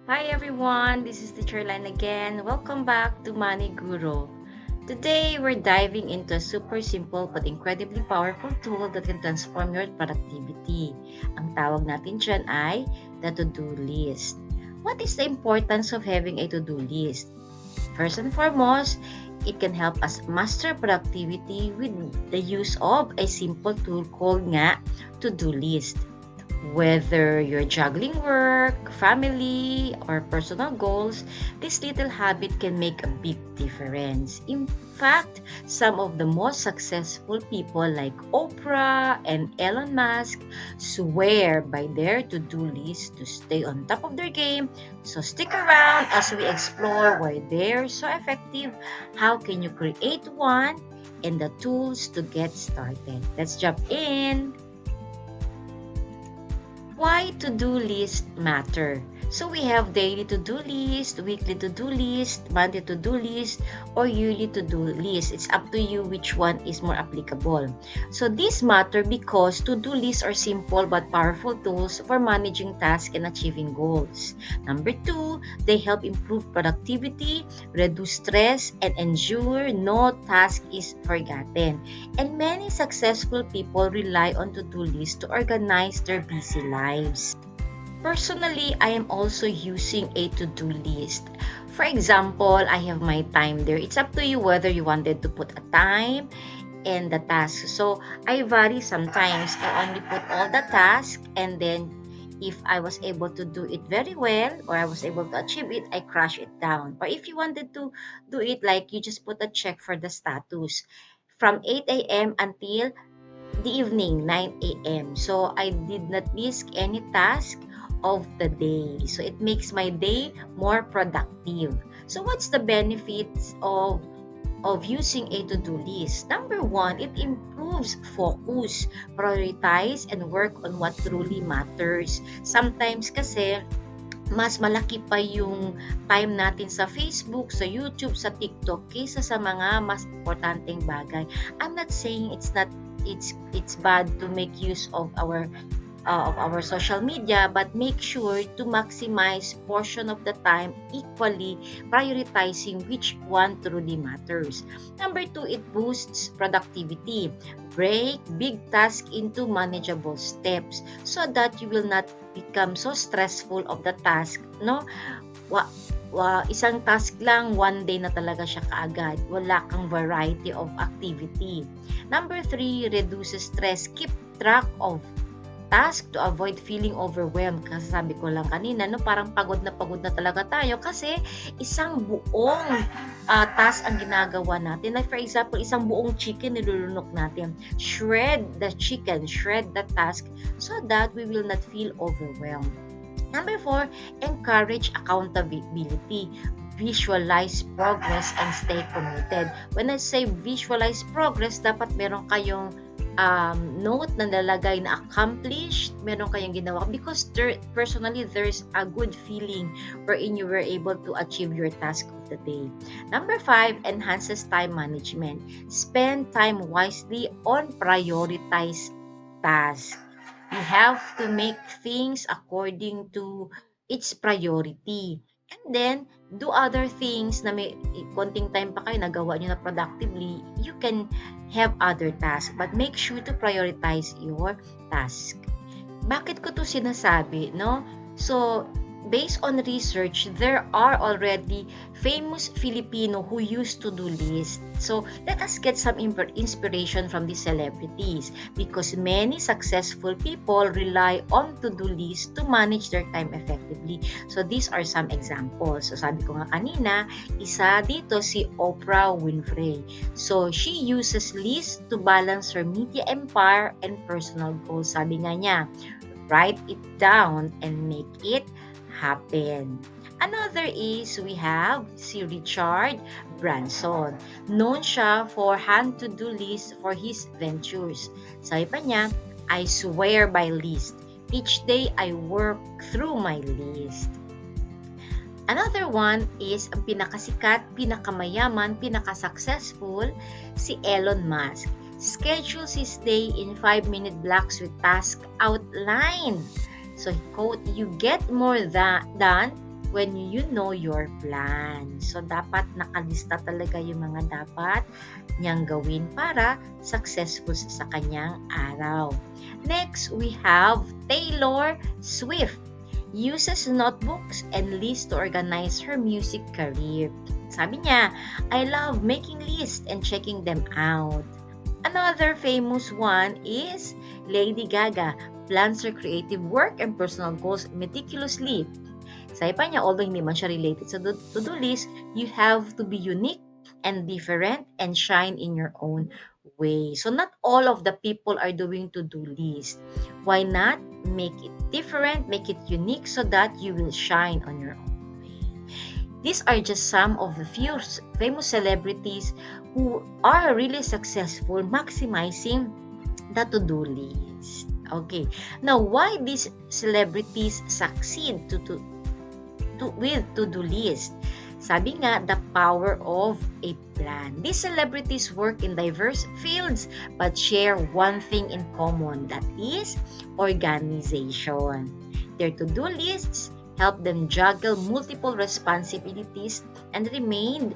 Hi everyone, this is Teacher Line again. Welcome back to Money Guru. Today, we're diving into a super simple but incredibly powerful tool that can transform your productivity. Ang tawag natin dyan ay the to-do list. What is the importance of having a to-do list? First and foremost, it can help us master productivity with the use of a simple tool called nga to-do list. Whether you're juggling work, family, or personal goals, this little habit can make a big difference. In fact, some of the most successful people like Oprah and Elon Musk swear by their to-do list to stay on top of their game. So stick around as we explore why they're so effective, how can you create one, and the tools to get started. Let's jump in! Why to-do list matter? So we have daily to-do list, weekly to-do list, monthly to-do list, or yearly to-do list. It's up to you which one is more applicable. So these matter because to-do lists are simple but powerful tools for managing tasks and achieving goals. Number two, they help improve productivity, reduce stress, and ensure no task is forgotten. And many successful people rely on to-do lists to organize their busy lives. Personally, I am also using a to-do list. For example, I have my time there. It's up to you whether you wanted to put a time and the task. So, I vary sometimes. I only put all the tasks and then if I was able to do it very well or I was able to achieve it, I crush it down. Or if you wanted to do it like you just put a check for the status from 8 a.m. until the evening, 9 a.m. So, I did not miss any task of the day. So, it makes my day more productive. So, what's the benefits of using a to-do list? Number one, it improves focus, prioritize, and work on what truly matters. Sometimes kasi, mas malaki pa yung time natin sa Facebook, sa YouTube, sa TikTok kaysa sa mga mas importanteng bagay. I'm not saying it's bad to make use of our social media, but make sure to maximize portion of the time equally, prioritizing which one truly matters. Number two, it boosts productivity. Break big tasks into manageable steps so that you will not become so stressful of the task, no? Isang task lang, one day na talaga siya kaagad. Wala kang variety of activity. Number three, reduces stress. Keep track of task to avoid feeling overwhelmed. Kasi sabi ko lang kanina, no, parang pagod na talaga tayo kasi isang buong task ang ginagawa natin. Like for example, isang buong chicken nilulunok natin. Shred the chicken, shred the task so that we will not feel overwhelmed. Number four, encourage accountability. Visualize progress and stay committed. When I say visualize progress, dapat meron kayong note na nalagay na accomplished, meron kayong ginawa because personally there's a good feeling wherein you were able to achieve your task of the day. Number five, enhances time management. Spend time wisely on prioritized tasks. You have to make things according to its priority. And then, do other things na may konting time pa kayo, nagawa nyo na productively, you can have other tasks. But make sure to prioritize your task. Bakit ko to sinasabi, no? So, based on research, there are already famous Filipino who use to-do list. So, let us get some inspiration from these celebrities because many successful people rely on to-do list to manage their time effectively. So, these are some examples. So, sabi ko nga kanina, isa dito si Oprah Winfrey. So, she uses list to balance her media empire and personal goals. Sabi nga niya, write it down and make it happen. Another is we have si Richard Branson. Known siya for hand to-do list for his ventures. Sabi pa niya, I swear by list. Each day I work through my list. Another one is ang pinakasikat, pinakamayaman, pinakasuccessful, si Elon Musk. Schedules his day in 5-minute blocks with task outlined. So, quote, you get more done when you know your plan. So, dapat nakalista talaga yung mga dapat niyang gawin para successful sa kanyang araw. Next, we have Taylor Swift. Uses notebooks and lists to organize her music career. Sabi niya, I love making lists and checking them out. Another famous one is Lady Gaga. Plans her creative work and personal goals meticulously. Sabi pa niya, although hindi man siya related sa to-do list, you have to be unique and different and shine in your own way. So not all of the people are doing to-do list. Why not make it different, make it unique so that you will shine on your own way. These are just some of the few famous celebrities who are really successful maximizing the to-do list. Okay. Now, why these celebrities succeed with to-do list? Sabi nga, the power of a plan. These celebrities work in diverse fields but share one thing in common, that is organization. Their to-do lists help them juggle multiple responsibilities and remain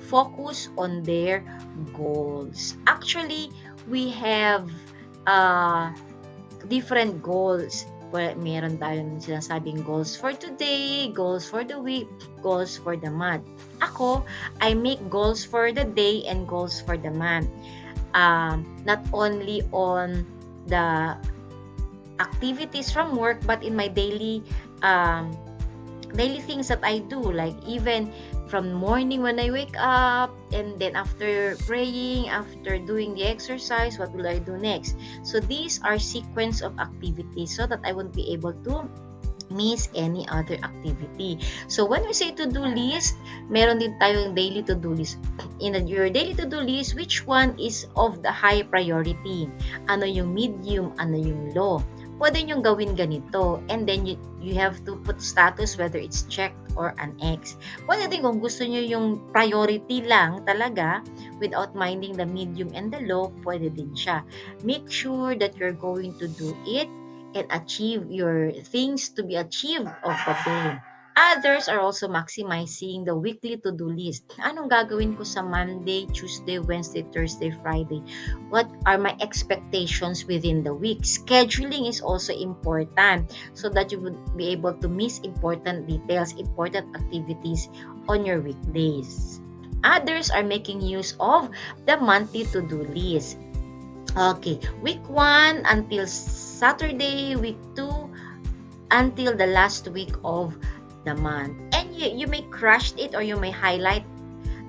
focused on their goals. Actually, we have uh, different goals. Well, meron tayong sinasabing goals for today, goals for the week, goals for the month. Ako, I make goals for the day and goals for the month. Not only on the activities from work, but in my um, daily things that I do, like even from morning when I wake up, and then after praying, after doing the exercise, what will I do next? So these are sequence of activities so that I won't be able to miss any other activity. So when we say to-do list, meron din tayong daily to-do list. In your daily to-do list, which one is of the high priority? Ano yung medium, ano yung low? Pwede nyong gawin ganito. And then you have to put status whether it's checked or an X. Pwede din kung gusto nyo yung priority lang talaga without minding the medium and the low, pwede din siya. Make sure that you're going to do it and achieve your things to be achieved of the day. Others are also maximizing the weekly to-do list. Anong gagawin ko sa Monday, Tuesday, Wednesday, Thursday, Friday? What are my expectations within the week? Scheduling is also important so that you would be able to miss important details, important activities on your weekdays. Others are making use of the monthly to-do list. Okay, week 1 until Saturday, week 2 until the last week of the month. And you may crush it or you may highlight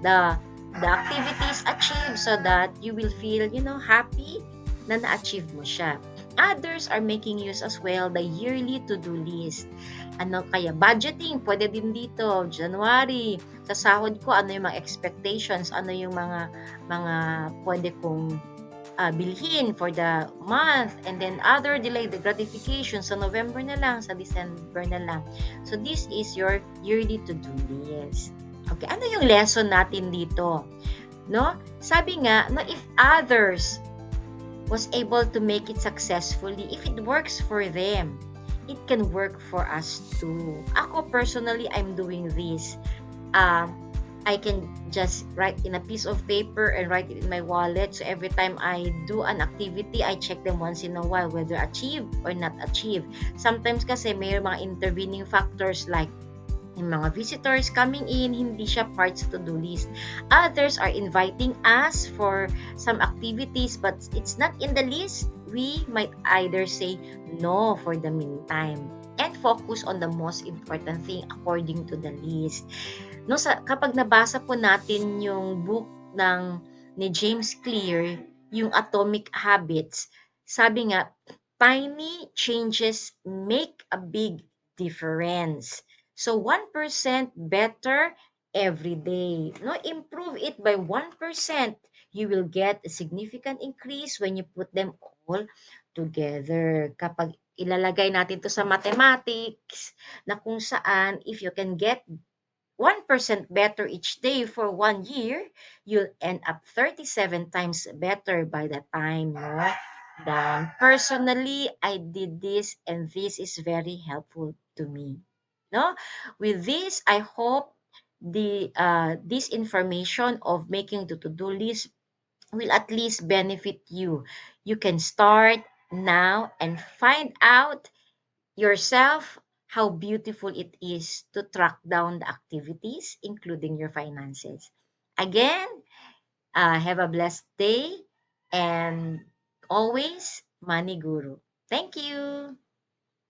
the the activities achieved so that you will feel, happy na na-achieve mo siya. Others are making use as well the yearly to-do list. Ano kaya budgeting, pwede din dito. January, sa sahod ko, ano yung mga expectations, ano yung mga pwede kong bilhin for the month, and then other delayed gratification sa November na lang, sa December na lang. So this is your yearly to-do list. Okay, ano yung lesson natin dito? No? Sabi nga, no, if others was able to make it successfully, if it works for them, it can work for us too. Ako personally, I'm doing this. I can just write in a piece of paper and write it in my wallet. So every time I do an activity, I check them once in a while whether achieved or not achieved. Sometimes kasi may mga intervening factors like yung mga visitors coming in, hindi siya part sa to-do list. Others are inviting us for some activities but it's not in the list. We might either say no for the meantime and focus on the most important thing according to the list. No, kapag nabasa po natin yung book ni James Clear, yung Atomic Habits, sabi nga, tiny changes make a big difference. So 1% better every day. No, improve it by 1%. You will get a significant increase when you put them all together. Kapag ilalagay natin to sa mathematics, na kung saan if you can get 1% better each day for 1 year, you'll end up 37 times better by the time you're done. Personally, I did this and this is very helpful to me. No? With this, I hope this information of making the to-do list will at least benefit you. You can start now and find out yourself how beautiful it is to track down the activities, including your finances. Again, have a blessed day and always Money Guru. Thank you.